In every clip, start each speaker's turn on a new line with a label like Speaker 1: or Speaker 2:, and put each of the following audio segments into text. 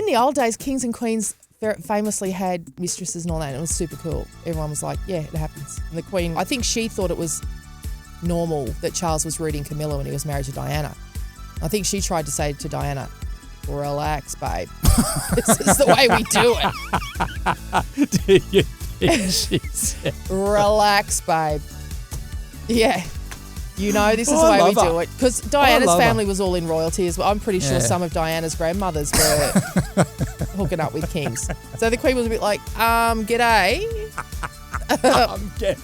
Speaker 1: in the old days, kings and queens famously had mistresses and all that, and it was super cool. Everyone was like, yeah, it happens. And the Queen, I think she thought it was normal that Charles was rooting Camilla when he was married to Diana. I think she tried to say to Diana, relax, babe. This is the way we do it.
Speaker 2: Do you think she said?
Speaker 1: Relax, babe. Yeah. You know, this is the way we do it. Because Diana's family was all in royalty as well. I'm pretty sure some of Diana's grandmothers were hooking up with kings. So the Queen was a bit like, g'day.
Speaker 2: G'day.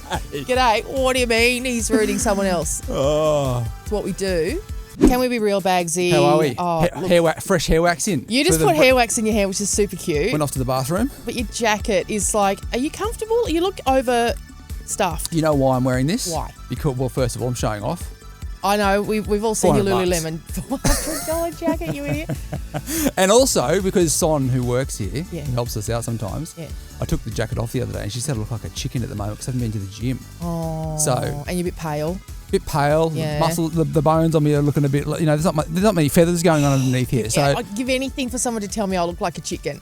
Speaker 1: G'day. What do you mean he's rooting someone else?
Speaker 2: Oh.
Speaker 1: It's what we do. Can we be real, Bagsy?
Speaker 2: How are we?
Speaker 1: Oh,
Speaker 2: fresh hair wax in.
Speaker 1: You just put hair wax in your hair, which is super cute.
Speaker 2: Went off to the bathroom.
Speaker 1: But your jacket is like, are you comfortable? You look overstuffed.
Speaker 2: You know why I'm wearing this?
Speaker 1: Why?
Speaker 2: Because, well, first of all, I'm showing off.
Speaker 1: I know. We've all seen your
Speaker 2: $400.
Speaker 1: Lululemon $400 jacket, you idiot.
Speaker 2: And also, because Son, who works here,
Speaker 1: Yeah.
Speaker 2: who helps us out sometimes,
Speaker 1: Yeah.
Speaker 2: I took the jacket off the other day and she said I look like a chicken at the moment because I haven't been to the gym.
Speaker 1: Oh.
Speaker 2: So,
Speaker 1: and you're a bit pale.
Speaker 2: bit pale,
Speaker 1: Yeah.
Speaker 2: muscle, the bones on me are looking a bit, there's not many feathers going on underneath here. So,
Speaker 1: Yeah, I'd give anything for someone to tell me I look like a chicken.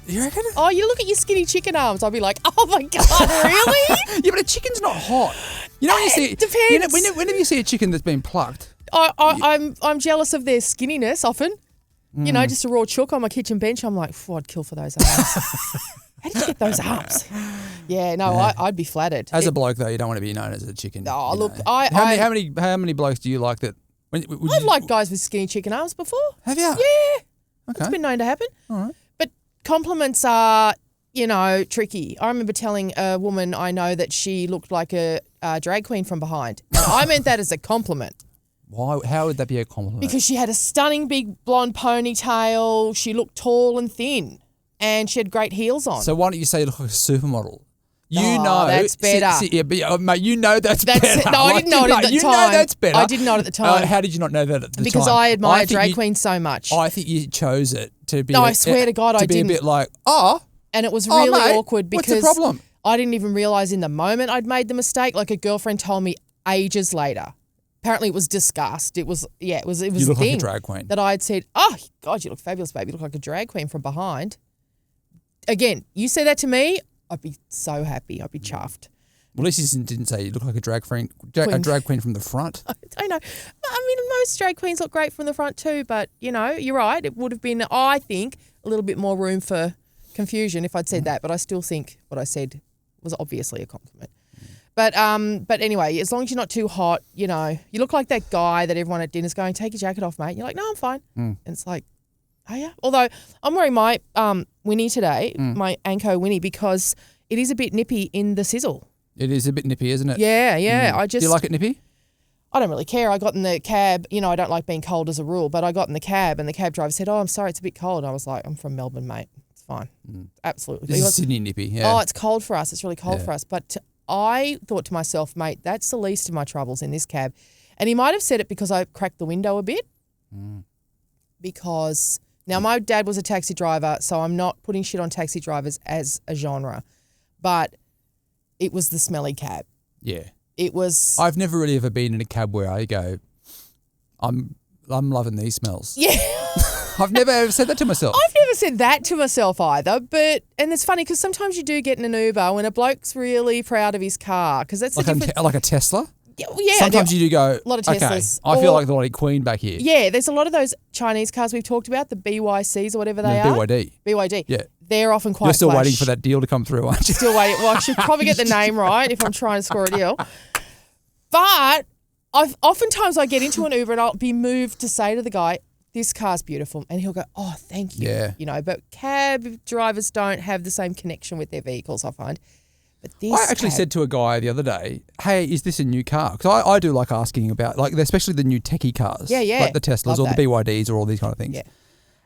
Speaker 2: you reckon?
Speaker 1: Oh, you look at your skinny chicken arms. I'll be like, oh my God, really?
Speaker 2: Yeah, but a chicken's not hot. You know when you see
Speaker 1: It depends.
Speaker 2: Whenever you see a chicken that's been plucked.
Speaker 1: I'm jealous of their skinniness often. You know, just a raw chook on my kitchen bench. I'm like, I'd kill for those arms. How did you get those arms? Yeah, no,
Speaker 2: Yeah.
Speaker 1: I'd be flattered.
Speaker 2: As a bloke though, you don't want to be known as a chicken.
Speaker 1: Oh,
Speaker 2: you
Speaker 1: look,
Speaker 2: know.
Speaker 1: how
Speaker 2: How many blokes do you like that?
Speaker 1: I've liked guys with skinny chicken arms before.
Speaker 2: Have you?
Speaker 1: Yeah,
Speaker 2: Okay.
Speaker 1: it's been known to happen.
Speaker 2: All right.
Speaker 1: But compliments are, tricky. I remember telling a woman I know that she looked like a drag queen from behind. And I meant that as a compliment.
Speaker 2: Why? How would that be a compliment?
Speaker 1: Because she had a stunning big blonde ponytail. She looked tall and thin. And she had great heels on.
Speaker 2: So why don't you say you look like a supermodel? You
Speaker 1: Oh,
Speaker 2: know
Speaker 1: that's better.
Speaker 2: Yeah, but, mate, you know that's better.
Speaker 1: No, I didn't know it at the
Speaker 2: you
Speaker 1: time.
Speaker 2: know that's better.
Speaker 1: I didn't know it at the time.
Speaker 2: How did you not know that at the time?
Speaker 1: Because I admire drag queens so much.
Speaker 2: I think you chose it to be.
Speaker 1: No, I swear to God, I
Speaker 2: to be
Speaker 1: didn't.
Speaker 2: a bit like,
Speaker 1: And it was really
Speaker 2: mate,
Speaker 1: awkward because
Speaker 2: what's the problem?
Speaker 1: I didn't even realise in the moment I'd made the mistake. Like a girlfriend told me ages later. Apparently it was disgust. It was
Speaker 2: you
Speaker 1: a
Speaker 2: look
Speaker 1: thing
Speaker 2: like a drag queen.
Speaker 1: that I'd said, oh, God, you look fabulous, baby. You look like a drag queen from behind. Again, you say that to me, I'd be so happy. I'd be chuffed.
Speaker 2: Well, at least you didn't say you look like a drag queen from the front.
Speaker 1: I know. I mean, most drag queens look great from the front too, but, you're right. It would have been, I think, a little bit more room for confusion if I'd said that, but I still think what I said was obviously a compliment. But anyway, as long as you're not too hot, you look like that guy that everyone at dinner's going, take your jacket off, mate. And you're like, no, I'm fine. And it's like, oh, yeah. Although I'm wearing my Winnie today, my Anko Winnie, because it is a bit nippy in the sizzle.
Speaker 2: It is a bit nippy, isn't it?
Speaker 1: Yeah.
Speaker 2: Do you like it nippy?
Speaker 1: I don't really care. I got in the cab. I don't like being cold as a rule, but I got in the cab and the cab driver said, oh, I'm sorry, it's a bit cold. And I was like, I'm from Melbourne, mate. It's fine. Absolutely.
Speaker 2: This is Sydney nippy, yeah.
Speaker 1: Oh, it's cold for us. It's really cold for us. But I thought to myself, mate, that's the least of my troubles in this cab. And he might have said it because I cracked the window a bit. Because now my dad was a taxi driver, so I'm not putting shit on taxi drivers as a genre. But it was the smelly cab.
Speaker 2: Yeah.
Speaker 1: It was.
Speaker 2: I've never really ever been in a cab where I go, I'm loving these smells.
Speaker 1: Yeah.
Speaker 2: I've never ever said that to myself.
Speaker 1: I've never said that to myself either, and it's funny because sometimes you do get in an Uber when a bloke's really proud of his car because that's
Speaker 2: like
Speaker 1: the difference.
Speaker 2: like a Tesla?
Speaker 1: Yeah, well, yeah.
Speaker 2: Sometimes you do go,
Speaker 1: a lot of
Speaker 2: okay,
Speaker 1: Teslas.
Speaker 2: I feel like the bloody queen back here.
Speaker 1: Yeah, there's a lot of those Chinese cars we've talked about, the BYCs or whatever they are.
Speaker 2: BYD.
Speaker 1: BYD.
Speaker 2: Yeah.
Speaker 1: They're often quite
Speaker 2: You're still
Speaker 1: flash.
Speaker 2: waiting for that deal to come through, aren't you?
Speaker 1: Still waiting. Well, I should probably get the name right if I'm trying to score a deal. But oftentimes I get into an Uber and I'll be moved to say to the guy, this car's beautiful. And he'll go, oh, thank you.
Speaker 2: Yeah.
Speaker 1: But cab drivers don't have the same connection with their vehicles, I find. But this
Speaker 2: I actually said to a guy the other day, hey, is this a new car? Because I do like asking about, especially the new techie cars.
Speaker 1: Yeah.
Speaker 2: Like the Teslas
Speaker 1: Love
Speaker 2: or the BYDs or all these kind of things.
Speaker 1: Yeah.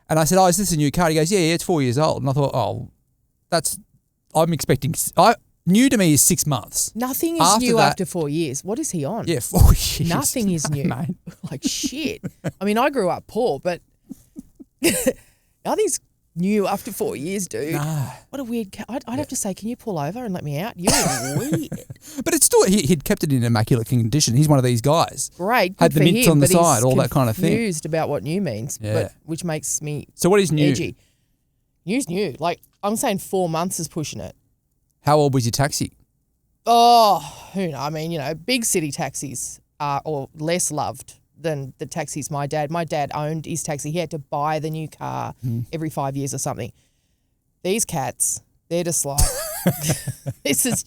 Speaker 2: And I said, oh, is this a new car? He goes, yeah, it's 4 years old. And I thought, I'm expecting, new to me is 6 months.
Speaker 1: Nothing is new after 4 years. What is he on?
Speaker 2: Yeah, 4 years.
Speaker 1: Nothing is new.
Speaker 2: Mate.
Speaker 1: Like shit. I mean, I grew up poor, but nothing's new after 4 years, dude.
Speaker 2: Nah.
Speaker 1: What a weird I'd have to say, can you pull over and let me out? You're weird.
Speaker 2: But it's still, he'd kept it in immaculate condition. He's one of these guys.
Speaker 1: Great.
Speaker 2: Had
Speaker 1: Good
Speaker 2: the
Speaker 1: for
Speaker 2: mints
Speaker 1: him,
Speaker 2: on the
Speaker 1: but he's
Speaker 2: side, all that kind of thing.
Speaker 1: confused about what new means,
Speaker 2: Yeah.
Speaker 1: which makes me
Speaker 2: So what is new?
Speaker 1: edgy. New. Like, I'm saying 4 months is pushing it.
Speaker 2: How old was your taxi?
Speaker 1: Oh, who knows? I mean, big city taxis are or less loved than the taxis my dad owned his taxi. He had to buy the new car every 5 years or something. These cats, they're just like, this is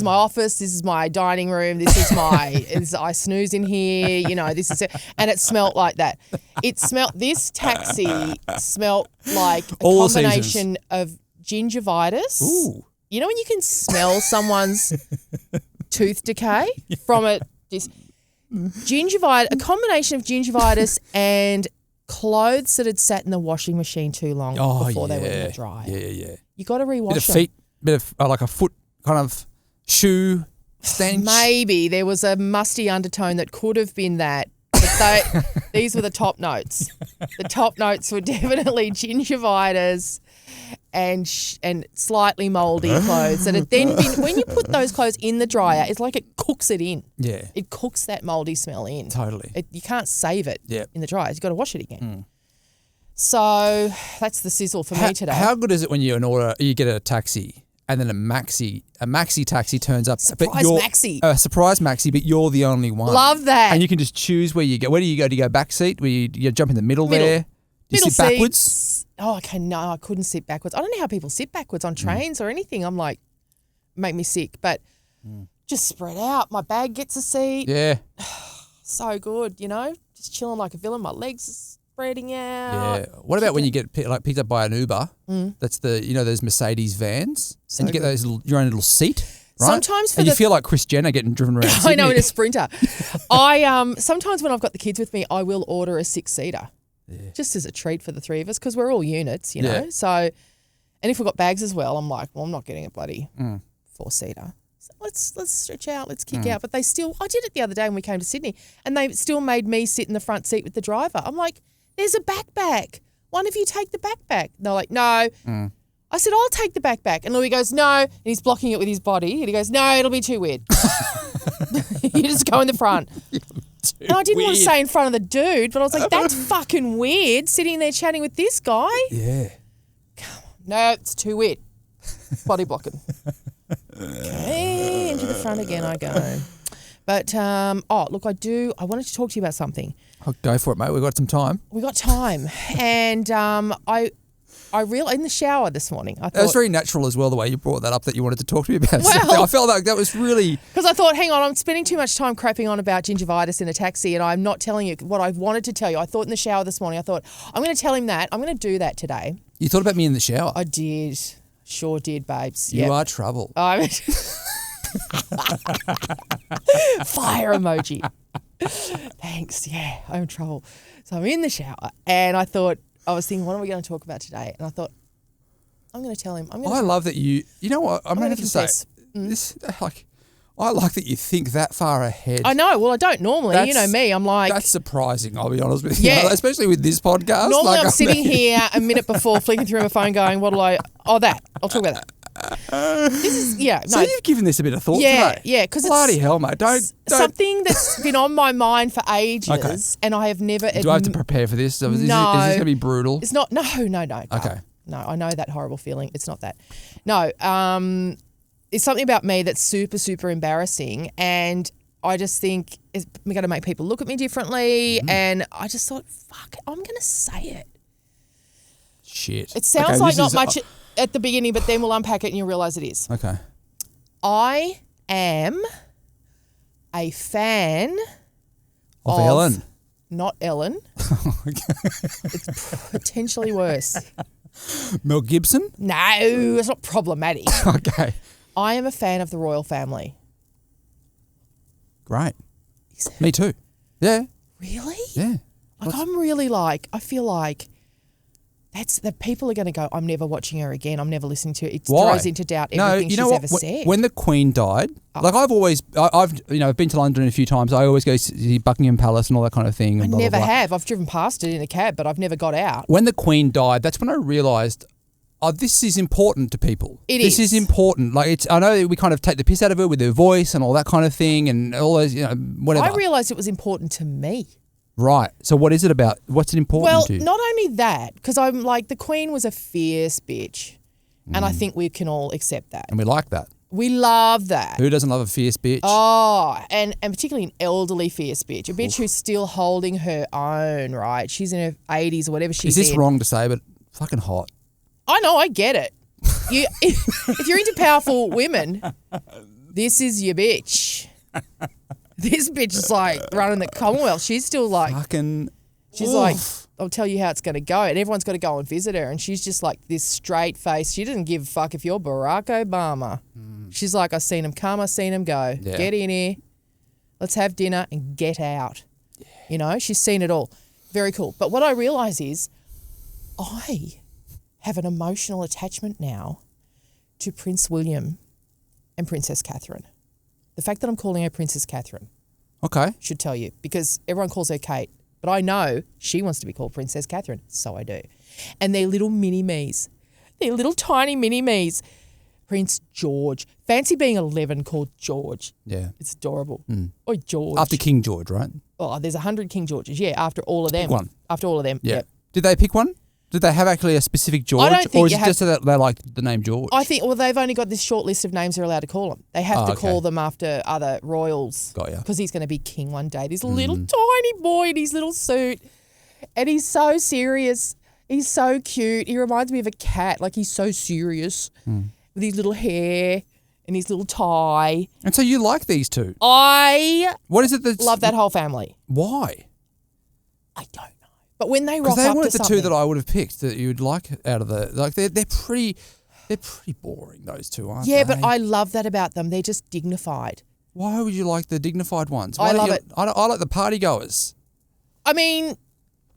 Speaker 1: my office, this is my dining room, I snooze in here, this is it. And it smelt like that. This taxi smelt like a
Speaker 2: All
Speaker 1: combination of gingivitis.
Speaker 2: Ooh.
Speaker 1: You know when you can smell someone's tooth decay from this gingivitis, a combination of gingivitis and clothes that had sat in the washing machine too long before they went in the dryer.
Speaker 2: Yeah.
Speaker 1: You got to rewash
Speaker 2: Bit of
Speaker 1: them.
Speaker 2: feet, bit of like a foot kind of shoe stench.
Speaker 1: Maybe there was a musty undertone that could have been that. But these were the top notes. The top notes were definitely gingivitis and slightly mouldy clothes that had then been, when you put those clothes in the dryer, it's like it cooks it in.
Speaker 2: Yeah.
Speaker 1: It cooks that mouldy smell in.
Speaker 2: Totally.
Speaker 1: You can't save it in the dryer. You've got to wash it again. So that's the sizzle for me today.
Speaker 2: How good is it when you get a taxi and then a maxi taxi turns up?
Speaker 1: Surprise maxi.
Speaker 2: A surprise maxi, but you're the only one.
Speaker 1: Love that.
Speaker 2: And you can just choose where you go. Where do you go? Do you go back seat? Where you jump in the middle there? Do you sit backwards?
Speaker 1: Seats. Oh, okay, no, I couldn't sit backwards. I don't know how people sit backwards on trains or anything. I'm like, make me sick. But just spread out. My bag gets a seat.
Speaker 2: Yeah.
Speaker 1: So good, just chilling like a villain. My legs are spreading out.
Speaker 2: Yeah. What about when you get picked up by an Uber? That's those Mercedes vans,
Speaker 1: So
Speaker 2: and you get
Speaker 1: good.
Speaker 2: your own little seat. Right?
Speaker 1: Sometimes
Speaker 2: you feel like Kris Jenner getting driven around.
Speaker 1: I know, in a Sprinter. Sometimes when I've got the kids with me, I will order a 6-seater. Yeah. Just as a treat for the three of us because we're all units, know. So, and if we've got bags as well, I'm like, well, I'm not getting a bloody 4-seater. So let's stretch out, let's kick out. But I did it the other day when we came to Sydney, and they still made me sit in the front seat with the driver. I'm like, there's a backpack. One of you take the backpack. And they're like, no. I said, I'll take the backpack. And Louis goes, no. And he's blocking it with his body. And he goes, no, it'll be too weird. You just go in the front. And I didn't want to say in front of the dude, but I was like, that's fucking weird, sitting there chatting with this guy.
Speaker 2: Yeah.
Speaker 1: Come on. No, it's too weird. Body blocking. Okay, into the front again I go. But, look, I wanted to talk to you about something.
Speaker 2: I'll go for it, mate. We've got some time.
Speaker 1: We got time. And I realized in the shower this morning, I thought...
Speaker 2: It was very natural as well, the way you brought that up, that you wanted to talk to me about something.
Speaker 1: Well,
Speaker 2: I felt like that was really...
Speaker 1: Because I thought, hang on, I'm spending too much time crapping on about gingivitis in a taxi and I'm not telling you what I wanted to tell you. I thought in the shower this morning, I'm going to tell him that. I'm going to do that today.
Speaker 2: You thought about me in the shower?
Speaker 1: I did. Sure did, babes.
Speaker 2: You are trouble.
Speaker 1: Fire emoji. Thanks. Yeah, I'm in trouble. So I'm in the shower and I was thinking, what are we going to talk about today? And I thought, I'm going to tell him.
Speaker 2: I love that you know what, I'm going to say, this, I like that you think that far ahead.
Speaker 1: I know. Well, I don't normally. You know me. I'm like...
Speaker 2: That's surprising, I'll be honest with you.
Speaker 1: Yeah.
Speaker 2: Especially with this podcast.
Speaker 1: Normally I'm sitting here a minute before flicking through my phone going, I'll talk about that. This is,
Speaker 2: So you've given this a bit of thought today?
Speaker 1: Yeah, because it's...
Speaker 2: Bloody hell, mate. Don't...
Speaker 1: Something that's been on my mind for ages and I have never...
Speaker 2: Do I have to prepare for this? Is this going to be brutal?
Speaker 1: It's not... No.
Speaker 2: Okay.
Speaker 1: No, I know that horrible feeling. It's not that. No, it's something about me that's super, super embarrassing and I just think it's going to make people look at me differently and I just thought, fuck, I'm going to say it.
Speaker 2: Shit.
Speaker 1: It sounds like not much at the beginning, but then we'll unpack it and you'll realise it is.
Speaker 2: Okay.
Speaker 1: I am a fan
Speaker 2: of Ellen.
Speaker 1: Not Ellen. It's potentially worse.
Speaker 2: Mel Gibson?
Speaker 1: No, it's not problematic.
Speaker 2: Okay.
Speaker 1: I am a fan of the royal family.
Speaker 2: Great. Me too. Yeah.
Speaker 1: Really?
Speaker 2: Yeah.
Speaker 1: I'm really I feel like the people are going to go, I'm never watching her again. I'm never listening to it. It throws into doubt everything she's ever said.
Speaker 2: When the Queen died, I've been to London a few times. I always go see Buckingham Palace and all that kind of thing.
Speaker 1: I never have. I've driven past it in a cab, but I've never got out.
Speaker 2: When the Queen died, that's when I realised, this is important to people. This is important. I know we kind of take the piss out of her with her voice and all that kind of thing and all those, whatever.
Speaker 1: I realised it was important to me.
Speaker 2: Right. So what is it about? What's it important
Speaker 1: Well,
Speaker 2: to you?
Speaker 1: not only that, because I'm like, the Queen was a fierce bitch. And I think we can all accept that.
Speaker 2: And we like that.
Speaker 1: We love that.
Speaker 2: Who doesn't love a fierce bitch?
Speaker 1: Oh, and particularly an elderly fierce bitch. A bitch who's still holding her own, right? She's in her 80s or whatever she's in.
Speaker 2: Is this wrong to say, but fucking hot?
Speaker 1: I know, I get it. If you're into powerful women, this is your bitch. This bitch is like running the Commonwealth. She's still like,
Speaker 2: Fucking.
Speaker 1: she's like, I'll tell you how it's going to go. And everyone's got to go and visit her. And she's just like this straight face. She doesn't give a fuck if you're Barack Obama. She's like, I've seen him come, I've seen him go.
Speaker 2: Yeah.
Speaker 1: Get in here. Let's have dinner and get out. Yeah. You know, she's seen it all. Very cool. But what I realise is I have an emotional attachment now to Prince William and Princess Catherine. The fact that I'm calling her Princess Catherine
Speaker 2: Okay.
Speaker 1: should tell you, because everyone calls her Kate. But I know she wants to be called Princess Catherine, so I do. And they're little mini-me's. They're little tiny mini-me's. Prince George. Fancy being 11 called George.
Speaker 2: Yeah.
Speaker 1: It's adorable. Oh, George.
Speaker 2: After King George, right?
Speaker 1: Oh, there's 100 King Georges. Yeah, after all of them.
Speaker 2: Pick one.
Speaker 1: After all of them.
Speaker 2: Yeah.
Speaker 1: Yep.
Speaker 2: Did they pick one? Did they have actually a specific George?
Speaker 1: I don't think
Speaker 2: or is
Speaker 1: you
Speaker 2: it
Speaker 1: have-
Speaker 2: just that they like the name George?
Speaker 1: I think, well, they've only got this short list of names they're allowed to call him. They have to
Speaker 2: okay.
Speaker 1: call them after other royals.
Speaker 2: Got ya.
Speaker 1: Because he's going to be king one day. This little tiny boy in his little suit. And he's so serious. He's so cute. He reminds me of a cat. Like, he's so serious with his little hair and his little tie.
Speaker 2: And so you like these two?
Speaker 1: I
Speaker 2: What is it that's...
Speaker 1: love that whole family.
Speaker 2: Why?
Speaker 1: I don't know. But when they rock
Speaker 2: Because they
Speaker 1: up
Speaker 2: weren't
Speaker 1: to
Speaker 2: the
Speaker 1: something,
Speaker 2: two that I would have picked that you would like out of the... Like, they're pretty boring, those two, aren't they?
Speaker 1: yeah, but I love that about them. They're just dignified.
Speaker 2: Why would you like the dignified ones?
Speaker 1: I love it.
Speaker 2: I like the party goers.
Speaker 1: I mean,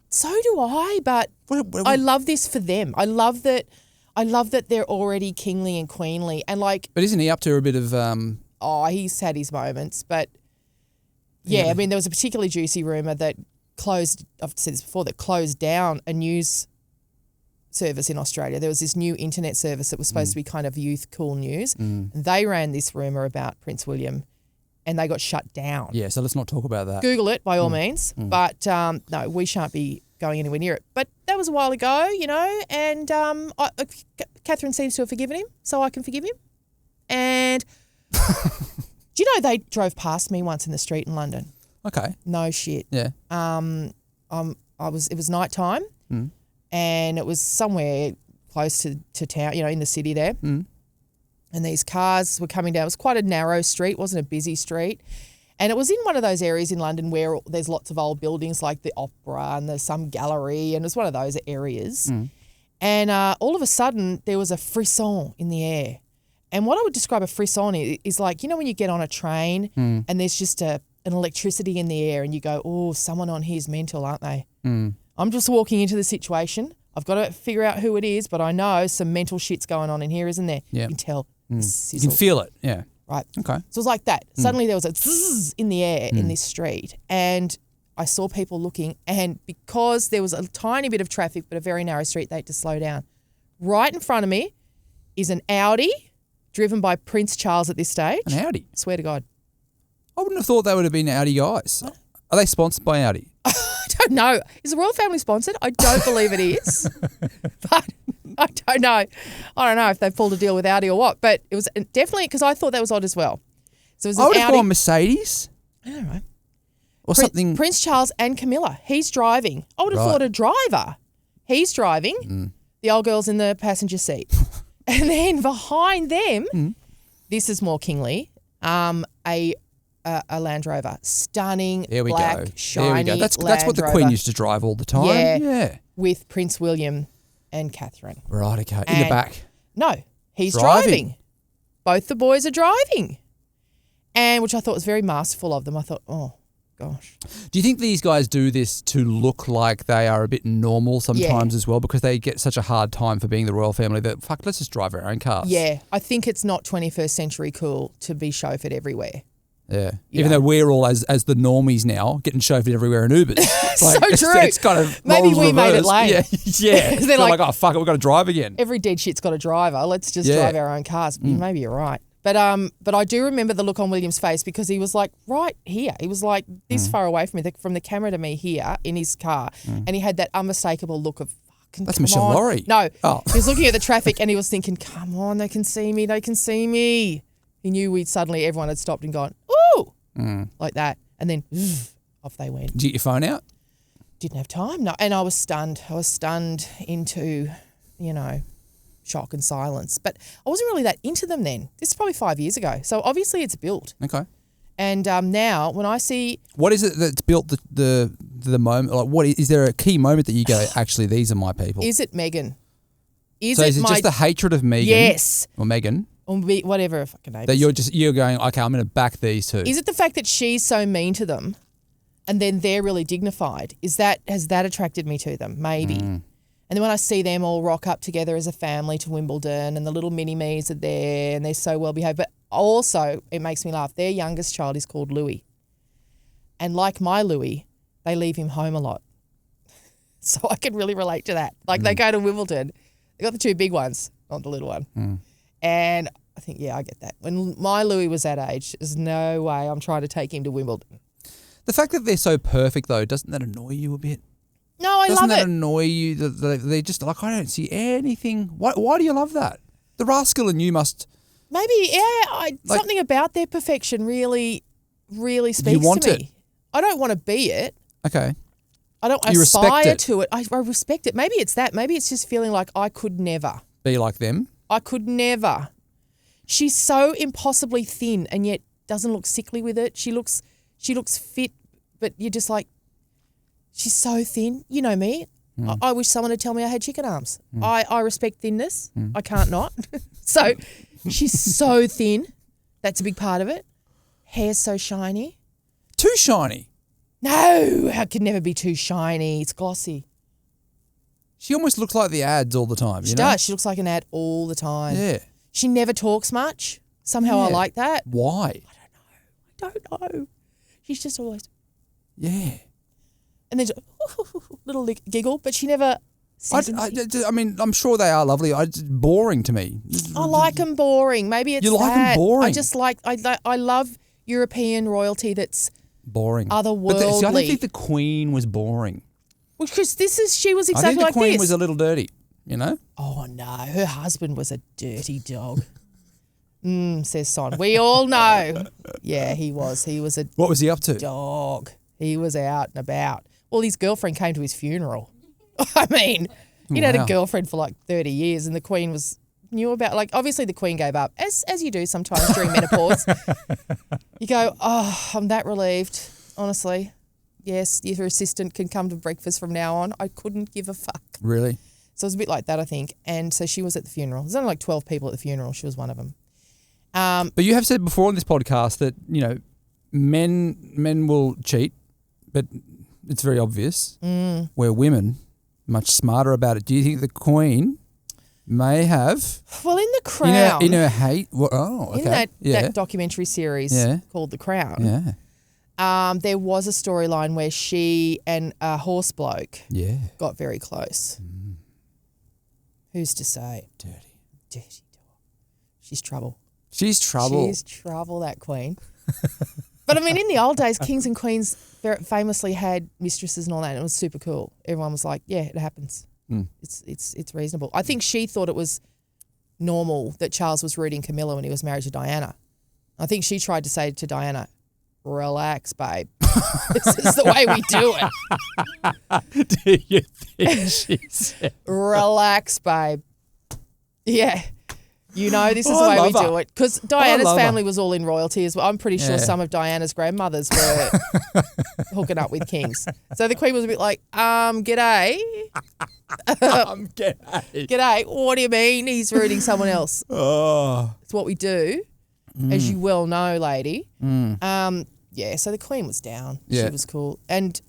Speaker 1: so do I, but I love this for them. I love that they're already kingly and queenly, and like,
Speaker 2: But isn't he up to a bit of...
Speaker 1: oh, he's had his moments, but yeah, I mean, there was a particularly juicy rumor that closed. I've said this before, that closed down a news service in Australia. There was this new internet service that was supposed to be kind of youth cool news. And they ran this rumor about Prince William, and they got shut down.
Speaker 2: Yeah, so let's not talk about that.
Speaker 1: Google it by all means, but no, we shan't be going anywhere near it. But that was a while ago, you know, and Catherine seems to have forgiven him, so I can forgive him. And do you know they drove past me once in the street in London?
Speaker 2: Okay.
Speaker 1: No shit.
Speaker 2: Yeah.
Speaker 1: It was nighttime, and it was somewhere close to town, you know, in the city there. And these cars were coming down. It was quite a narrow street, wasn't a busy street. And it was in one of those areas in London where there's lots of old buildings like the Opera and there's some gallery, and it was one of those areas. And all of a sudden there was a frisson in the air. And what I would describe a frisson is like, you know, when you get on a train and there's just an electricity in the air and you go, oh, someone on here's mental, aren't they? I'm just walking into the situation. I've got to figure out who it is, but I know some mental shit's going on in here, isn't there?
Speaker 2: Yeah.
Speaker 1: You can tell.
Speaker 2: You can feel it. Yeah.
Speaker 1: Right.
Speaker 2: Okay.
Speaker 1: So it was like that. Suddenly there was a zzz in the air in this street, and I saw people looking, and because there was a tiny bit of traffic but a very narrow street, they had to slow down. Right in front of me is an Audi driven by Prince Charles at this stage.
Speaker 2: An Audi?
Speaker 1: Swear to God.
Speaker 2: I wouldn't have thought they would have been Audi guys. Are they sponsored by Audi?
Speaker 1: I don't know. Is the royal family sponsored? I don't believe it is. But I don't know. I don't know if they've pulled a deal with Audi or what, but it was definitely, because I thought that was odd as well. So it was
Speaker 2: I would
Speaker 1: an
Speaker 2: have
Speaker 1: Audi.
Speaker 2: gone Mercedes
Speaker 1: I don't know.
Speaker 2: or something.
Speaker 1: Prince Charles and Camilla. He's driving. I would have thought a driver. He's driving. The old girl's in the passenger seat. And then behind them, this is more kingly, a Land Rover. Stunning,
Speaker 2: There we
Speaker 1: black,
Speaker 2: go.
Speaker 1: shiny
Speaker 2: There we go. That's what the
Speaker 1: Land
Speaker 2: Queen
Speaker 1: Rover.
Speaker 2: used to drive all the time.
Speaker 1: Yeah. With Prince William and Catherine.
Speaker 2: Right, okay. In
Speaker 1: And-
Speaker 2: the back.
Speaker 1: No, he's
Speaker 2: Driving.
Speaker 1: driving. Both the boys are driving. And which I thought was very masterful of them. I thought, oh, gosh.
Speaker 2: Do you think these guys do this to look like they are a bit normal sometimes as well, because they get such a hard time for being the royal family that, fuck, let's just drive our own cars?
Speaker 1: Yeah, I think it's not 21st century cool to be chauffeured everywhere.
Speaker 2: Yeah. Even though we're all, as the normies now, getting chauffeured everywhere in Ubers.
Speaker 1: So true.
Speaker 2: It's kind of
Speaker 1: Maybe
Speaker 2: roles
Speaker 1: we made it
Speaker 2: reversed.
Speaker 1: lame.
Speaker 2: Yeah. They're
Speaker 1: like,
Speaker 2: like, oh, fuck it, we've got to drive again.
Speaker 1: Every dead shit's got a driver. Let's just
Speaker 2: Yeah.
Speaker 1: drive our own cars. Maybe you're right. But I do remember the look on William's face because he was like right here. He was like this far away from me, from the camera to me here in his car, and he had that unmistakable look of fucking.
Speaker 2: That's
Speaker 1: come
Speaker 2: Michelle
Speaker 1: on.
Speaker 2: Laurie.
Speaker 1: No,
Speaker 2: he
Speaker 1: was looking at the traffic and he was thinking, "Come on, they can see me. They can see me." He knew everyone had stopped and gone, "Ooh," like that, and then off they went.
Speaker 2: Did you get your phone out?
Speaker 1: Didn't have time. No, and I was stunned. I was stunned into, shock and silence. But I wasn't really that into them then. This is probably 5 years ago. So obviously it's built.
Speaker 2: Okay.
Speaker 1: And now when I see...
Speaker 2: What is it that's built the moment? Like, what is there a key moment that you go, actually, these are my people?
Speaker 1: Is it Megan?
Speaker 2: Is it just the hatred of Megan?
Speaker 1: Yes.
Speaker 2: Or Megan?
Speaker 1: Or whatever her fucking name
Speaker 2: that
Speaker 1: is.
Speaker 2: you're going, okay, I'm going to back these two.
Speaker 1: Is it the fact that she's so mean to them and then they're really dignified? Has that attracted me to them? Maybe. And then when I see them all rock up together as a family to Wimbledon and the little mini-me's are there and they're so well behaved. But also, it makes me laugh. Their youngest child is called Louis. And like my Louis, they leave him home a lot. So I can really relate to that. Like they go to Wimbledon. They got the two big ones, not the little one. And I think, yeah, I get that. When my Louis was that age, there's no way I'm trying to take him to Wimbledon.
Speaker 2: The fact that they're so perfect, though, doesn't that annoy you a bit?
Speaker 1: No, I love it.
Speaker 2: Doesn't that annoy you? They're just like, I don't see anything. Why do you love that? The rascal and you must...
Speaker 1: Maybe, yeah, something about their perfection really, really speaks
Speaker 2: you want
Speaker 1: to me.
Speaker 2: it?
Speaker 1: I don't want to be it.
Speaker 2: Okay.
Speaker 1: I don't aspire to it. I respect it. Maybe it's that. Maybe it's just feeling like I could never.
Speaker 2: Be like them?
Speaker 1: I could never. She's so impossibly thin and yet doesn't look sickly with it. She looks fit, but you're just like, she's so thin. You know me. I wish someone would tell me I had chicken arms. I respect thinness. I can't not. So she's so thin. That's a big part of it. Hair's so shiny.
Speaker 2: Too shiny?
Speaker 1: No, it could never be too shiny. It's glossy.
Speaker 2: She almost looks like the ads all the time.
Speaker 1: She does. She looks like an ad all the time.
Speaker 2: Yeah.
Speaker 1: She never talks much. Somehow I like that.
Speaker 2: Why?
Speaker 1: I don't know. She's just always...
Speaker 2: Yeah.
Speaker 1: And then just, little giggle, but she never says anything.
Speaker 2: I mean, I'm sure they are lovely. It's boring to me.
Speaker 1: I like them boring. Maybe it's
Speaker 2: You like
Speaker 1: that.
Speaker 2: them boring?
Speaker 1: I just like... I love European royalty that's
Speaker 2: boring.
Speaker 1: otherworldly.
Speaker 2: But I don't think the Queen was boring.
Speaker 1: Well, because she was exactly like this.
Speaker 2: I think the Queen was a little dirty, you know?
Speaker 1: Oh, no. Her husband was a dirty dog. Says Son. We all know. Yeah, he was. He was a
Speaker 2: What was he up to?
Speaker 1: dog. He was out and about. Well, his girlfriend came to his funeral. I mean, he'd had a girlfriend for like 30 years and the Queen knew about, like, obviously the Queen gave up, as you do sometimes during menopause. You go, oh, I'm that relieved, honestly. Yes, your assistant can come to breakfast from now on. I couldn't give a fuck.
Speaker 2: Really?
Speaker 1: So it was a bit like that, I think. And so she was at the funeral. There's only like 12 people at the funeral. She was one of them.
Speaker 2: But you have said before on this podcast that, men will cheat, but it's very obvious. Where women, much smarter about it. Do you think the Queen may have...
Speaker 1: Well, in The Crown...
Speaker 2: In her hate... okay.
Speaker 1: In that documentary series called The Crown, there was a storyline where she and a horse bloke got very close. Who's to say? Dirty dog. She's trouble.
Speaker 2: She's trouble.
Speaker 1: She's trouble, that Queen. But I mean, in the old days, kings and queens famously had mistresses and all that, and it was super cool. Everyone was like, yeah, it happens. It's reasonable. I think she thought it was normal that Charles was rooting Camilla when he was married to Diana. I think she tried to say to Diana, relax, babe. This is the way we do it.
Speaker 2: Do you think she said?
Speaker 1: Relax, babe. Yeah. This is the way we do it. Because Diana's family was all in royalty as well. I'm pretty sure some of Diana's grandmothers were hooking up with kings. So the Queen was a bit like, g'day.
Speaker 2: G'day.
Speaker 1: G'day. What do you mean he's rooting someone else?
Speaker 2: Oh.
Speaker 1: It's what we do, as you well know, lady. So the Queen was down.
Speaker 2: Yeah.
Speaker 1: She was cool. And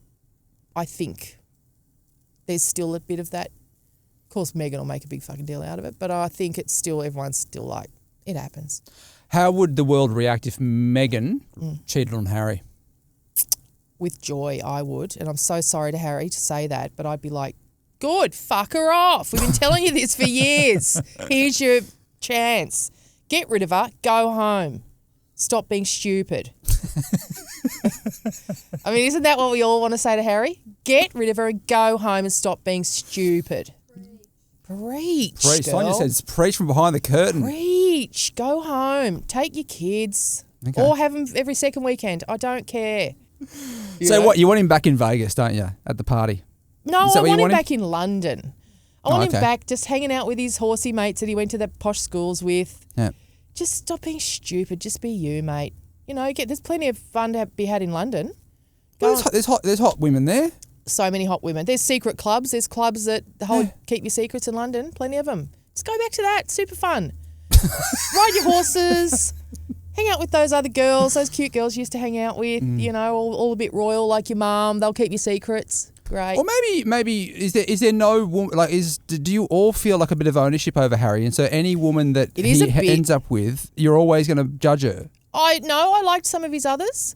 Speaker 1: I think there's still a bit of that. Of course, Meghan will make a big fucking deal out of it, but I think it's still, everyone's still like, it happens.
Speaker 2: How would the world react if Meghan cheated on Harry?
Speaker 1: With joy, I would. And I'm so sorry to Harry to say that, but I'd be like, good, fuck her off. We've been telling you this for years. Here's your chance. Get rid of her. Go home. Stop being stupid. I mean, isn't that what we all want to say to Harry? Get rid of her and go home and stop being stupid. Preach,
Speaker 2: Preach.
Speaker 1: girl.
Speaker 2: Sonia says, preach from behind the curtain.
Speaker 1: Preach. Go home. Take your kids.
Speaker 2: Okay.
Speaker 1: Or have them every second weekend. I don't care.
Speaker 2: So what, you want him back in Vegas, don't you, at the party?
Speaker 1: No,
Speaker 2: Is that
Speaker 1: I
Speaker 2: where you
Speaker 1: want him
Speaker 2: want him?
Speaker 1: back in London. I want
Speaker 2: okay.
Speaker 1: him back just hanging out with his horsey mates that he went to the posh schools with.
Speaker 2: Yeah.
Speaker 1: Just stop being stupid. Just be you, mate. You know, there's plenty of fun to be had in London.
Speaker 2: Well, there's hot women there.
Speaker 1: So many hot women. There's secret clubs. There's clubs that keep your secrets in London. Plenty of them. Just go back to that. Super fun. Ride your horses. Hang out with those other girls, those cute girls you used to hang out with, you know, all a bit royal like your mum. They'll keep your secrets. Great.
Speaker 2: Or maybe is there no woman, like, do you all feel like a bit of ownership over Harry? And so any woman that ends up with, you're always going to judge her?
Speaker 1: I liked some of his others.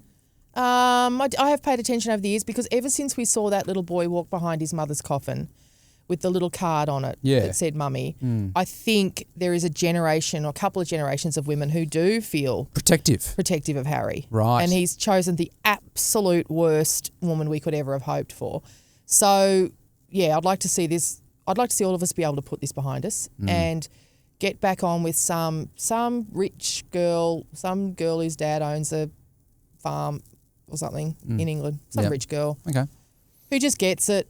Speaker 1: I have paid attention over the years because ever since we saw that little boy walk behind his mother's coffin with the little card on it that said mummy, I think there is a generation or a couple of generations of women who do feel protective of Harry.
Speaker 2: Right.
Speaker 1: And he's chosen the absolute worst woman we could ever have hoped for. So, yeah, I'd like to see this. I'd like to see all of us be able to put this behind us and get back on with some rich girl, some girl whose dad owns a farm or something in England, some rich girl who just gets it,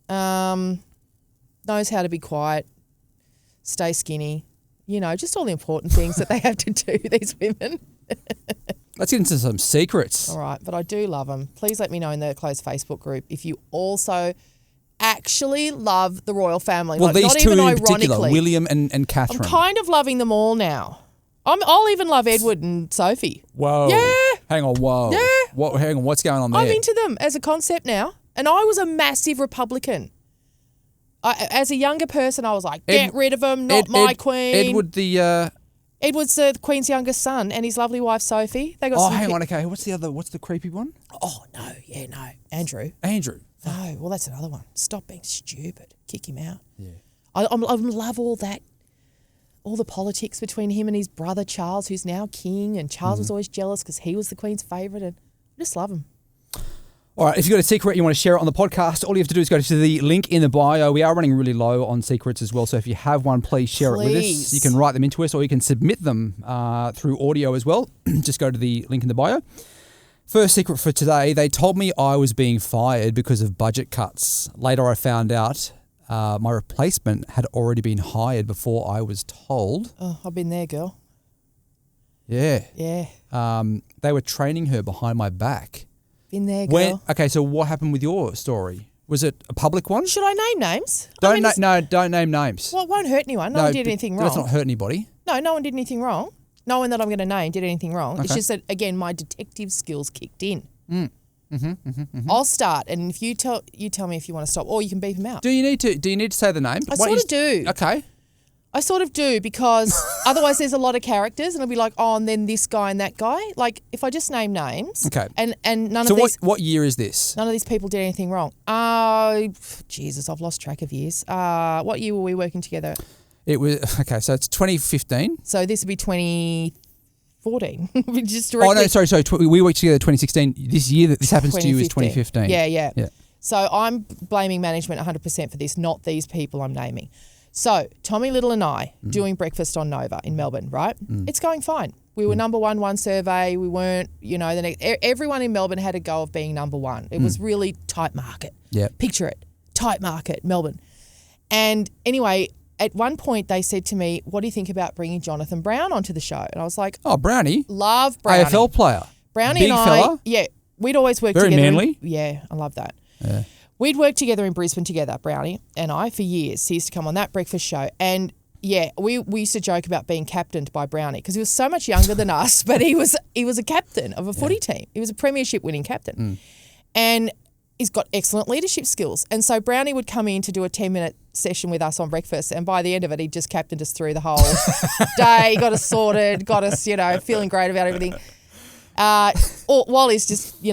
Speaker 1: knows how to be quiet, stay skinny, you know, just all the important things that they have to do, these women.
Speaker 2: Let's get into some secrets.
Speaker 1: All right, but I do love them. Please let me know in the closed Facebook group if you also actually love the royal family.
Speaker 2: Well,
Speaker 1: like,
Speaker 2: these
Speaker 1: not
Speaker 2: two
Speaker 1: even
Speaker 2: in
Speaker 1: ironically.
Speaker 2: particular, William and Catherine.
Speaker 1: I'm kind of loving them all now. I'll even love Edward and Sophie.
Speaker 2: Whoa.
Speaker 1: Yeah.
Speaker 2: Hang on, whoa.
Speaker 1: Yeah.
Speaker 2: Hang on, what's going on there?
Speaker 1: I'm into them as a concept now. And I was a massive Republican. As a younger person, I was like, get rid of them, not my queen. Edward's the Queen's youngest son and his lovely wife, Sophie. They got
Speaker 2: hang on, okay. What's the creepy one?
Speaker 1: Oh, no. Yeah, no. Andrew. No, well, that's another one. Stop being stupid. Kick him out.
Speaker 2: Yeah.
Speaker 1: I love all that. All the politics between him and his brother Charles, who's now king, and Charles was always jealous because he was the Queen's favourite, and I just love him.
Speaker 2: All right, if you've got a secret you want to share it on the podcast, all you have to do is go to the link in the bio. We are running really low on secrets as well, so if you have one, please share it with us. You can write them into us or you can submit them through audio as well. Just go to the link in the bio. First secret for today, they told me I was being fired because of budget cuts. Later I found out my replacement had already been hired before I was told.
Speaker 1: Oh, I've been there, girl.
Speaker 2: Yeah.
Speaker 1: Yeah.
Speaker 2: They were training her behind my back.
Speaker 1: Been there, girl.
Speaker 2: Okay, so what happened with your story? Was it a public one?
Speaker 1: Should I name names?
Speaker 2: Don't name names.
Speaker 1: Well, it won't hurt anyone. No one did anything wrong.
Speaker 2: Let's not hurt anybody.
Speaker 1: No one did anything wrong. No one that I'm going to name did anything wrong. Okay. It's just that, again, my detective skills kicked in. I'll start, and if you tell me if you want to stop, or you can beep him out.
Speaker 2: Do you need to say the name?
Speaker 1: I sort of do.
Speaker 2: Okay.
Speaker 1: I sort of do because otherwise there's a lot of characters and it'll be like, oh, and then this guy and that guy. Like if I just name names,
Speaker 2: okay,
Speaker 1: and none
Speaker 2: of
Speaker 1: these.
Speaker 2: So what year is this?
Speaker 1: None of these people did anything wrong. Jesus, I've lost track of years. What year were we working together?
Speaker 2: It was so it's 2015.
Speaker 1: So this would be 2014.
Speaker 2: Sorry. We worked together 2016. This year that this happens to you is 2015.
Speaker 1: Yeah. So I'm blaming management 100% for this, not these people I'm naming. So Tommy Little and I doing breakfast on Nova in Melbourne, right? It's going fine. We were number one survey. We weren't, everyone in Melbourne had a go of being number one. It was really tight market.
Speaker 2: Yeah.
Speaker 1: Picture it. Tight market, Melbourne. And anyway, at one point they said to me, what do you think about bringing Jonathan Brown onto the show? And I was like,
Speaker 2: oh, Brownie.
Speaker 1: Love Brownie.
Speaker 2: AFL player.
Speaker 1: Brownie
Speaker 2: Big
Speaker 1: and I.
Speaker 2: fella.
Speaker 1: Yeah. We'd always worked
Speaker 2: Very
Speaker 1: together.
Speaker 2: manly.
Speaker 1: Yeah, I love that.
Speaker 2: Yeah.
Speaker 1: We'd worked together in Brisbane together, Brownie and I, for years. He used to come on that breakfast show. And, yeah, we used to joke about being captained by Brownie because he was so much younger than us, but he was a captain of a footy team. He was a premiership-winning captain. And he's got excellent leadership skills. And so Brownie would come in to do a 10-minute session with us on breakfast, and by the end of it, he just captained us through the whole day, got us sorted, got us, feeling great about everything. While he's just,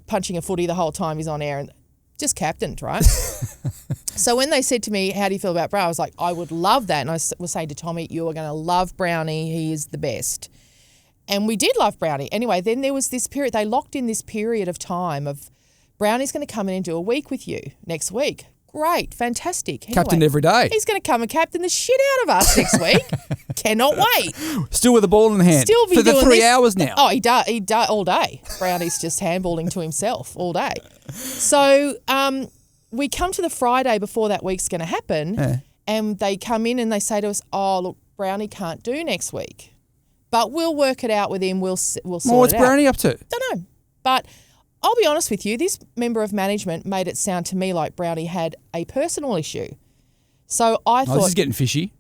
Speaker 1: punching a footy the whole time he's on air and just captained, right? So when they said to me, how do you feel about Brownie? I was like, I would love that. And I was saying to Tommy, you are going to love Brownie. He is the best. And we did love Brownie. Anyway, then there was this period, they locked in this period of time of Brownie's going to come in and do a week with you next week. Great, fantastic. Anyway,
Speaker 2: Captain every day.
Speaker 1: He's going to come and captain the shit out of us next week. Cannot wait.
Speaker 2: Still with the ball in hand.
Speaker 1: Still be
Speaker 2: for the
Speaker 1: doing
Speaker 2: 3
Speaker 1: this.
Speaker 2: hours now.
Speaker 1: Oh, he does all day. Brownie's just handballing to himself all day. So we come to the Friday before that week's going to happen, and they come in and they say to us, "Oh, look, Brownie can't do next week, but we'll work it out with him. We'll sort it out."
Speaker 2: What's Brownie up to?
Speaker 1: Don't know, but I'll be honest with you. This member of management made it sound to me like Brownie had a personal issue. So I thought
Speaker 2: this is getting fishy.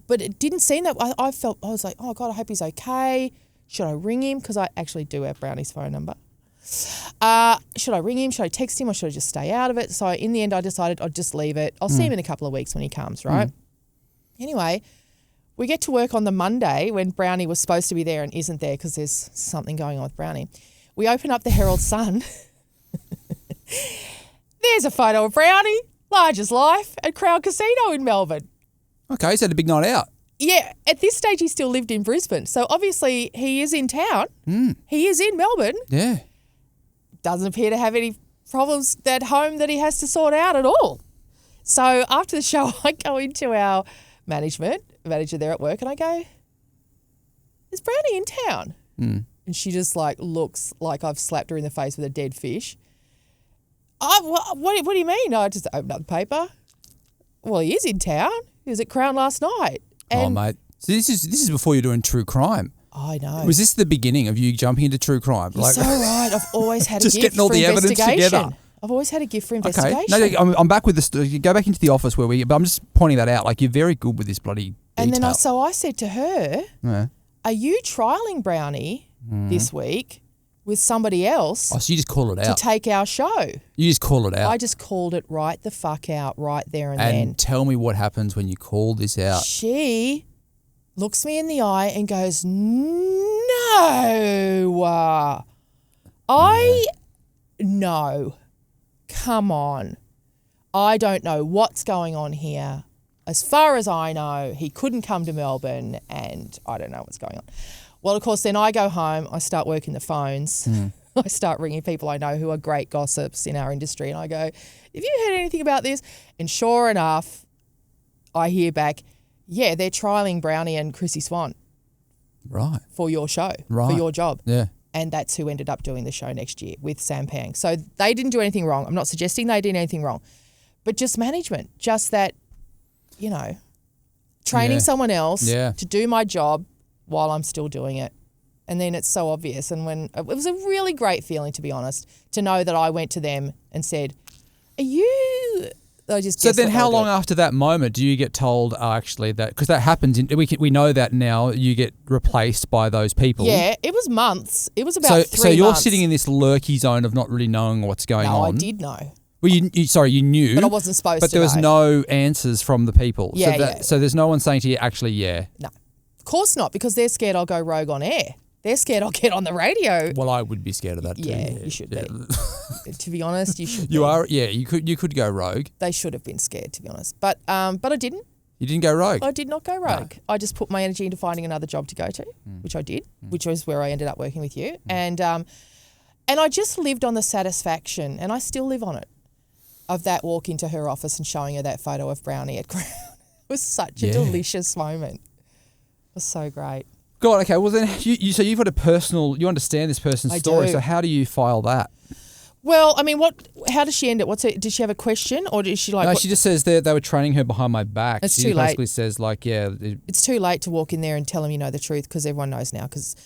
Speaker 1: But it didn't seem that. I was like, oh God, I hope he's okay. Should I ring him? Because I actually do have Brownie's phone number. Should I ring him? Should I text him, or should I just stay out of it? So in the end, I decided I'd just leave it. I'll see him in a couple of weeks when he comes, right? Anyway, we get to work on the Monday when Brownie was supposed to be there and isn't there because there's something going on with Brownie. We open up the Herald Sun. There's a photo of Brownie, large as life, at Crown Casino in Melbourne.
Speaker 2: Okay, he's had a big night out.
Speaker 1: Yeah, at this stage he still lived in Brisbane. So obviously he is in town. He is in Melbourne.
Speaker 2: Yeah.
Speaker 1: Doesn't appear to have any problems at home that he has to sort out at all. So after the show, I go into our manager there at work, and I go, is Brownie in town? And she just looks like I've slapped her in the face with a dead fish. What do you mean? I just opened up the paper. Well, he is in town. He was at Crown last night. And
Speaker 2: mate. So this is before you're doing true crime.
Speaker 1: I know.
Speaker 2: Was this the beginning of you jumping into true crime?
Speaker 1: You're so right. I've always had a
Speaker 2: just
Speaker 1: gift
Speaker 2: getting all
Speaker 1: for
Speaker 2: the evidence
Speaker 1: investigation.
Speaker 2: together.
Speaker 1: I've always had a gift for investigation.
Speaker 2: Okay. No, I'm back with this. You go back into the office but I'm just pointing that out. Like, you're very good with this bloody detail.
Speaker 1: And then I said to her, are you trialling Brownie this week with somebody else?
Speaker 2: Oh, so you just call it out.
Speaker 1: To take our show.
Speaker 2: You just call it out.
Speaker 1: I just called it right the fuck out right there and then.
Speaker 2: And tell me what happens when you call this out.
Speaker 1: She looks me in the eye and goes, no. No. Come on. I don't know what's going on here. As far as I know, he couldn't come to Melbourne and I don't know what's going on. Well, of course, then I go home, I start working the phones. I start ringing people I know who are great gossips in our industry, and I go, have you heard anything about this? And sure enough, I hear back, yeah, they're trialling Brownie and Chrissy Swan.
Speaker 2: Right.
Speaker 1: For your show,
Speaker 2: right.
Speaker 1: For your job.
Speaker 2: Yeah.
Speaker 1: And that's who ended up doing the show next year with Sam Pang. So they didn't do anything wrong. I'm not suggesting they did anything wrong, but just management, just that, training someone else to do my job while I'm still doing it. And then it's so obvious. And when it was a really great feeling, to be honest, to know that I went to them and said, are you...
Speaker 2: So then how long after that moment do you get told, actually, that... Because that happens, we know that now, you get replaced by those people.
Speaker 1: Yeah, it was months. It was about 3 months.
Speaker 2: So you're sitting in this lurky zone of not really knowing what's going on.
Speaker 1: No, I did know.
Speaker 2: Well, you knew.
Speaker 1: But I wasn't supposed to
Speaker 2: But there was no answers from the people.
Speaker 1: Yeah,
Speaker 2: So there's no one saying to you, actually,
Speaker 1: No. Of course not, because they're scared I'll go rogue on air. They're scared I'll get on the radio.
Speaker 2: Well, I would be scared of that too.
Speaker 1: Yeah, you should be. To be honest, you should be.
Speaker 2: You are, yeah, you could go rogue.
Speaker 1: They should have been scared, to be honest. But I didn't.
Speaker 2: You didn't go rogue?
Speaker 1: I did not go rogue. No. I just put my energy into finding another job to go to, which I did, which was where I ended up working with you. And I just lived on the satisfaction, and I still live on it, of that walk into her office and showing her that photo of Brownie at Crown. It was such a delicious moment. It was so great.
Speaker 2: God, okay. Well, then, so you've got you understand this person's story.
Speaker 1: Do.
Speaker 2: So how do you file that?
Speaker 1: Well, I mean, how does she end it? Did she have a question, or did she
Speaker 2: No, she just says they were training her behind my back.
Speaker 1: It's
Speaker 2: she
Speaker 1: too
Speaker 2: basically
Speaker 1: late.
Speaker 2: Says
Speaker 1: it's too late to walk in there and tell them the truth, because everyone knows now. Because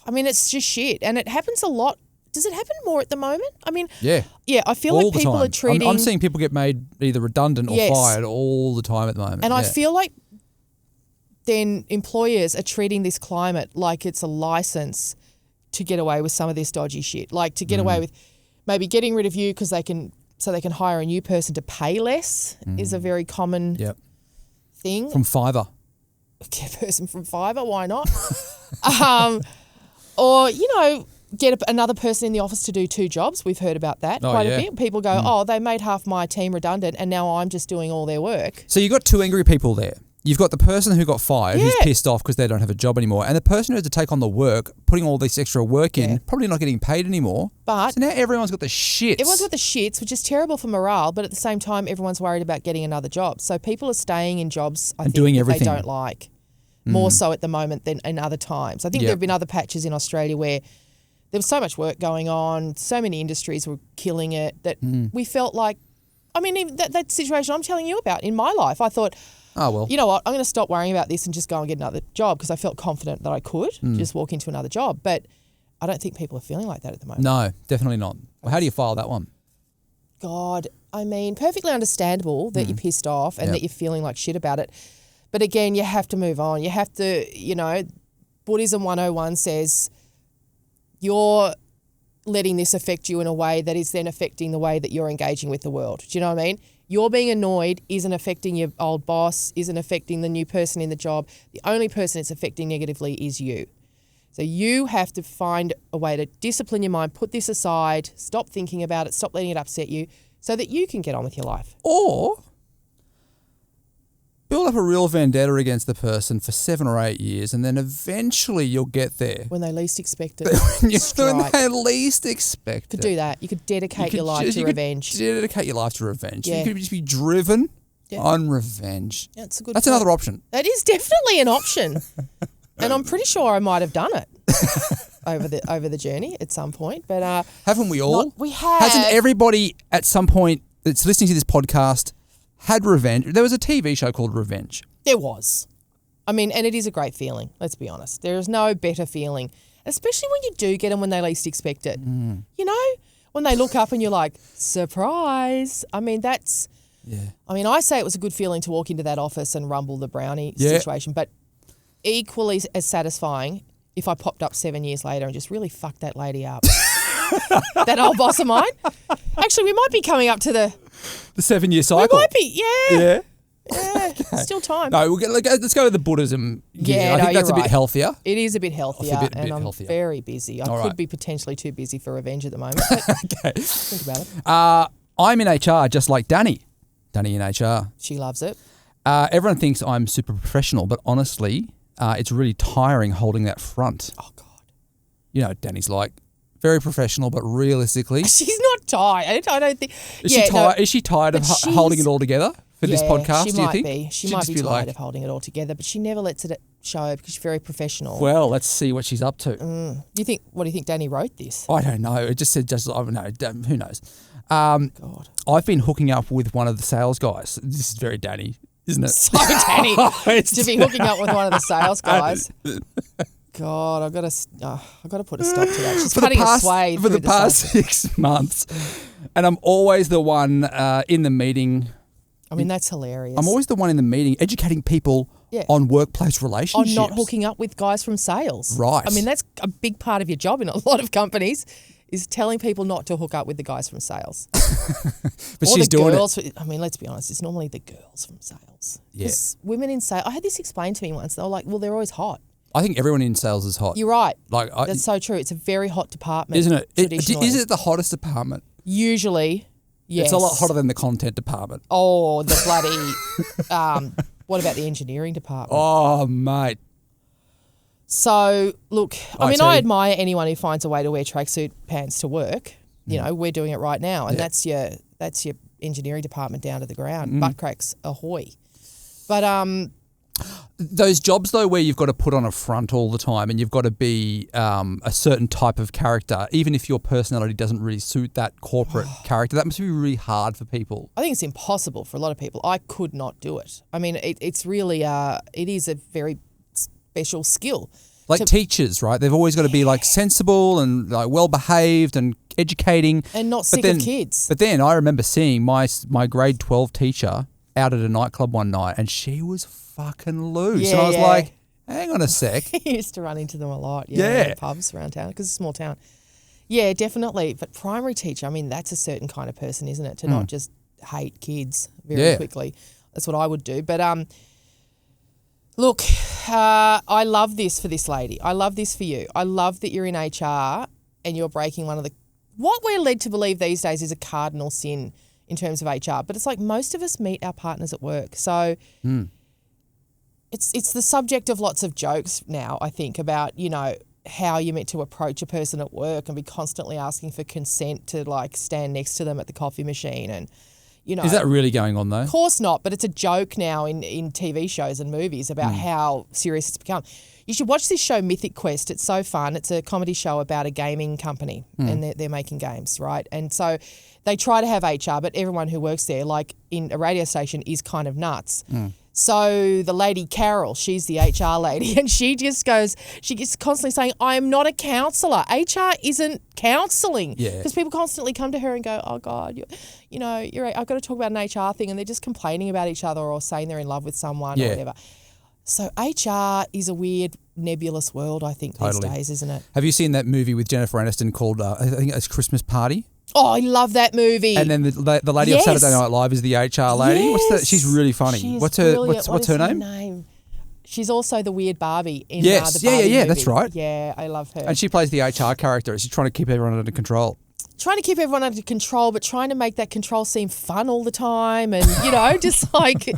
Speaker 1: I mean, it's just shit, and it happens a lot. Does it happen more at the moment? I mean, yeah. I feel
Speaker 2: all
Speaker 1: like people are treating.
Speaker 2: I'm seeing people get made either redundant or fired all the time at the moment.
Speaker 1: And I feel like then employers are treating this climate like it's a license to get away with some of this dodgy shit, like to get away with maybe getting rid of you because they can hire a new person to pay less is a very common thing.
Speaker 2: From Fiverr.
Speaker 1: Get a person from Fiverr, why not? Or, get another person in the office to do 2 jobs. We've heard about that quite a bit. People go, they made half my team redundant and now I'm just doing all their work.
Speaker 2: So you've got 2 angry people there. You've got the person who got fired who's pissed off because they don't have a job anymore, and the person who has to take on the work, putting all this extra work in, probably not getting paid anymore.
Speaker 1: But
Speaker 2: so now everyone's got the shits.
Speaker 1: Everyone's got the shits, which is terrible for morale, but at the same time, everyone's worried about getting another job. So people are staying in jobs, I think,
Speaker 2: doing
Speaker 1: that
Speaker 2: everything
Speaker 1: they don't like, more so at the moment than in other times. I think there have been other patches in Australia where there was so much work going on, so many industries were killing it, that we felt like, I mean, even that situation I'm telling you about in my life, I thought,
Speaker 2: oh, well.
Speaker 1: You know what, I'm going to stop worrying about this and just go and get another job, because I felt confident that I could just walk into another job. But I don't think people are feeling like that at the moment.
Speaker 2: No, definitely not. Well, how do you file that one?
Speaker 1: God, I mean, perfectly understandable that you're pissed off and that you're feeling like shit about it. But again, you have to move on. You have to, Buddhism 101 says you're letting this affect you in a way that is then affecting the way that you're engaging with the world. Do you know what I mean? You're being annoyed isn't affecting your old boss, isn't affecting the new person in the job. The only person it's affecting negatively is you. So you have to find a way to discipline your mind, put this aside, stop thinking about it, stop letting it upset you, so that you can get on with your life.
Speaker 2: Or build up a real vendetta against the person for 7 or 8 years, and then eventually you'll get there.
Speaker 1: When they least expect it.
Speaker 2: When they least expect
Speaker 1: it. You could do that. You could dedicate your life to revenge.
Speaker 2: Dedicate your life to revenge. Yeah. You could just be driven on revenge.
Speaker 1: Yeah, that's a good
Speaker 2: That's another option.
Speaker 1: That is definitely an option. And I'm pretty sure I might have done it over the journey at some point. But
Speaker 2: haven't we all?
Speaker 1: We have.
Speaker 2: Hasn't everybody at some point that's listening to this podcast had revenge? There was a TV show called Revenge.
Speaker 1: There was. I mean, and it is a great feeling, let's be honest. There is no better feeling, especially when you do get them when they least expect it. You know, when they look up and you're like, surprise. I mean, that's...
Speaker 2: Yeah.
Speaker 1: I mean, I say it was a good feeling to walk into that office and rumble the brownie situation, but equally as satisfying if I popped up 7 years later and just really fucked that lady up. That old boss of mine. Actually, we might be coming up to the
Speaker 2: 7-year cycle.
Speaker 1: We might be, yeah.
Speaker 2: Okay.
Speaker 1: Still time.
Speaker 2: No, let's go to the Buddhism. I think that's a bit healthier.
Speaker 1: It is a bit healthier,
Speaker 2: and
Speaker 1: I'm
Speaker 2: healthier.
Speaker 1: Very busy. I could be potentially too busy for revenge at the moment. But
Speaker 2: okay.
Speaker 1: Think about it.
Speaker 2: I'm in HR just like Danny. Danny in HR.
Speaker 1: She loves it.
Speaker 2: Everyone thinks I'm super professional, but honestly, it's really tiring holding that front.
Speaker 1: Oh, God.
Speaker 2: You know, Danny's like, very professional, but realistically...
Speaker 1: She's not tired. I don't think...
Speaker 2: Is she tired of holding it all together for this podcast, do you think?
Speaker 1: She might be tired of holding it all together, but she never lets it show because she's very professional.
Speaker 2: Well, let's see what she's up to.
Speaker 1: What do you think Danny wrote this?
Speaker 2: I don't know. It just said, who knows?
Speaker 1: God.
Speaker 2: I've been hooking up with one of the sales guys. This is very Danny, isn't it?
Speaker 1: So Danny, to be hooking up with one of the sales guys. God, I've got to put a stop to that. She's cutting a swathe
Speaker 2: for the past 6 months, and I'm always the one in the meeting.
Speaker 1: I mean, that's hilarious.
Speaker 2: I'm always the one in the meeting educating people on workplace relationships.
Speaker 1: On not hooking up with guys from sales.
Speaker 2: Right.
Speaker 1: I mean, that's a big part of your job in a lot of companies, is telling people not to hook up with the guys from sales.
Speaker 2: But she's doing
Speaker 1: it. I mean, let's be honest, it's normally the girls from sales.
Speaker 2: Yes.
Speaker 1: Yeah. Women in sales, I had this explained to me once. They were like, well, they're always hot.
Speaker 2: I think everyone in sales is hot.
Speaker 1: You're right.
Speaker 2: That's
Speaker 1: so true. It's a very hot department.
Speaker 2: Isn't it?
Speaker 1: Traditionally.
Speaker 2: Is it the hottest department?
Speaker 1: Usually, yes.
Speaker 2: It's a lot hotter than the content department.
Speaker 1: Oh, the bloody... what about the engineering department?
Speaker 2: Oh, mate.
Speaker 1: So, look, I admire anyone who finds a way to wear tracksuit pants to work. You know, we're doing it right now, and that's your engineering department down to the ground. Butt cracks ahoy. But
Speaker 2: those jobs though, where you've got to put on a front all the time, and you've got to be a certain type of character, even if your personality doesn't really suit that corporate character, that must be really hard for people.
Speaker 1: I think it's impossible for a lot of people. I could not do it. I mean, it's really it is a very special skill.
Speaker 2: Like teachers, right? They've always got to be like sensible and like well behaved and educating,
Speaker 1: and not sick of kids.
Speaker 2: But then I remember seeing my grade 12 teacher out at a nightclub one night, and she was fucking loose. And I was like, hang on a sec.
Speaker 1: He used to run into them a lot. In pubs around town because it's a small town. Yeah, definitely. But primary teacher, I mean, that's a certain kind of person, isn't it? To not just hate kids very quickly. That's what I would do. But look, I love this for this lady. I love this for you. I love that you're in HR and you're breaking one of the what we're led to believe these days is a cardinal sin in terms of HR. But it's like most of us meet our partners at work. So it's the subject of lots of jokes now, I think, about, you know, how you're meant to approach a person at work and be constantly asking for consent to like stand next to them at the coffee machine and, you know.
Speaker 2: Is that really going on though?
Speaker 1: Of course not, but it's a joke now in TV shows and movies about how serious it's become. You should watch this show, Mythic Quest. It's so fun. It's a comedy show about a gaming company and they're making games, right? And so they try to have HR, but everyone who works there, like in a radio station, is kind of nuts. So the lady Carol, she's the HR lady, and she just constantly saying, I am not a counsellor. HR isn't counselling.
Speaker 2: Yeah.
Speaker 1: Because people constantly come to her and go, oh, God, I've got to talk about an HR thing, and they're just complaining about each other or saying they're in love with someone or whatever. So HR is a weird, nebulous world, I think, these days, isn't it?
Speaker 2: Have you seen that movie with Jennifer Aniston called, I think it's Christmas Party?
Speaker 1: Oh, I love that movie.
Speaker 2: And then the lady on Saturday Night Live is the HR lady.
Speaker 1: Yes.
Speaker 2: What's that? She's really funny.
Speaker 1: She's
Speaker 2: What's her
Speaker 1: brilliant.
Speaker 2: what's her name?
Speaker 1: She's also the weird Barbie in
Speaker 2: yes.
Speaker 1: the Barbie movie.
Speaker 2: That's right.
Speaker 1: Yeah, I love her.
Speaker 2: And she plays the HR character. She's trying to keep everyone under control.
Speaker 1: Trying to keep everyone under control, but trying to make that control seem fun all the time, and just like,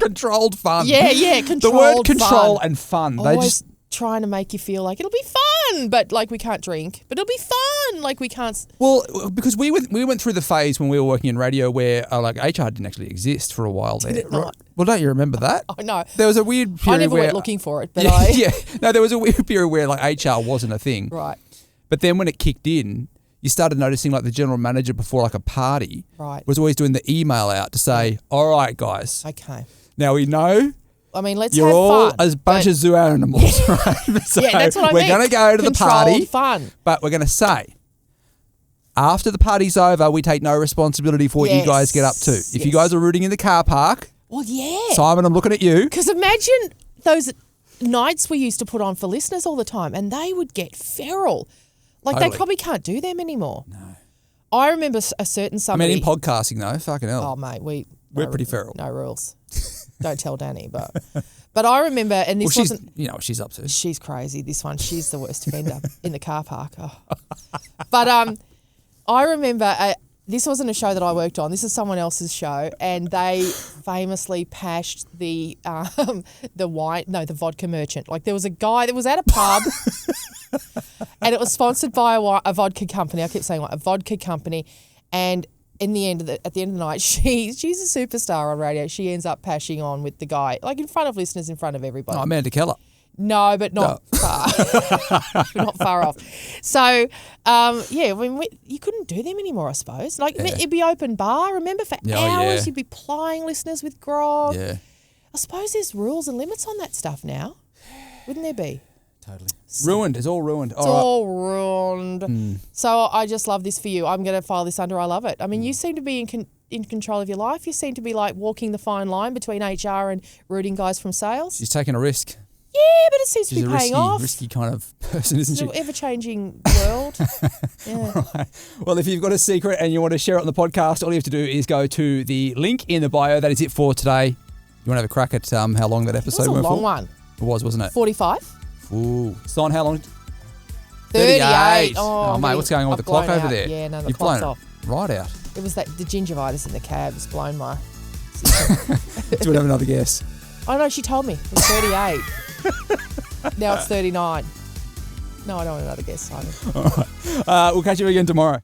Speaker 2: controlled fun.
Speaker 1: Yeah, controlled.
Speaker 2: The word control
Speaker 1: fun.
Speaker 2: And fun.
Speaker 1: Always
Speaker 2: They just
Speaker 1: trying to make you feel like it'll be fun, but like we can't drink, but it'll be fun, like we can't.
Speaker 2: Well, because we went through the phase when we were working in radio where like HR didn't actually exist for a while there.
Speaker 1: Did it not?
Speaker 2: Well, don't you remember that?
Speaker 1: I know.
Speaker 2: There was a weird period
Speaker 1: I never
Speaker 2: where
Speaker 1: went looking for it, but
Speaker 2: No, there was a weird period where like HR wasn't a thing.
Speaker 1: Right.
Speaker 2: But then when it kicked in, you started noticing like the general manager before like a party was always doing the email out to say, all right, guys.
Speaker 1: Okay.
Speaker 2: Now we know
Speaker 1: I mean, let's
Speaker 2: you're
Speaker 1: have
Speaker 2: all
Speaker 1: fun.
Speaker 2: a bunch of zoo animals, right? So
Speaker 1: that's what I mean.
Speaker 2: We're going to go to the party,
Speaker 1: fun.
Speaker 2: but we're going to say, after the party's over, we take no responsibility for what you guys get up to. If you guys are rooting in the car park, Simon, I'm looking at you.
Speaker 1: Because imagine those nights we used to put on for listeners all the time, and they would get feral. Like they probably can't do them anymore.
Speaker 2: No.
Speaker 1: I remember a certain somebody.
Speaker 2: I mean, in podcasting though, fucking hell.
Speaker 1: Oh mate,
Speaker 2: we're pretty feral.
Speaker 1: No rules. Don't tell Danny, but I remember, and this wasn't.
Speaker 2: You know what she's up to.
Speaker 1: She's crazy. This one, she's the worst offender in the car park. Oh. But I remember this wasn't a show that I worked on. This is someone else's show, and they famously pashed the vodka merchant. Like there was a guy that was at a pub. And it was sponsored by a vodka company. I keep saying a vodka company. And at the end of the night, she's a superstar on radio. She ends up pashing on with the guy, like in front of listeners, in front of everybody.
Speaker 2: Oh, Amanda Keller.
Speaker 1: No, but not far. Not far off. So, you couldn't do them anymore, I suppose. Like it'd be open bar. Remember, for hours you'd be plying listeners with grog.
Speaker 2: Yeah.
Speaker 1: I suppose there's rules and limits on that stuff now. Wouldn't there be?
Speaker 2: Totally. Ruined. It's all ruined.
Speaker 1: It's all ruined. So I just love this for you. I'm going to file this under I love it. I mean, you seem to be in control of your life. You seem to be like walking the fine line between HR and rooting guys from sales.
Speaker 2: She's taking a risk.
Speaker 1: Yeah, but it seems to be paying off.
Speaker 2: Risky kind of person, isn't she?
Speaker 1: It's an ever-changing world. Yeah.
Speaker 2: Right. Well, if you've got a secret and you want to share it on the podcast, all you have to do is go to the link in the bio. That is it for today. You want to have a crack at how long that episode went for?
Speaker 1: It was a long one.
Speaker 2: It was, wasn't it?
Speaker 1: 45.
Speaker 2: Ooh. Son, how long?
Speaker 1: 38.
Speaker 2: Oh, mate, what's going on with the clock over there?
Speaker 1: Yeah, no, the
Speaker 2: You've
Speaker 1: clock's
Speaker 2: blown
Speaker 1: off.
Speaker 2: Right out.
Speaker 1: It was the gingivitis in the cabs blown my system.
Speaker 2: Do you want to have another guess?
Speaker 1: Oh, no, she told me. It was 38. Now it's 39. No, I don't want another guess, Simon.
Speaker 2: All right. We'll catch you again tomorrow.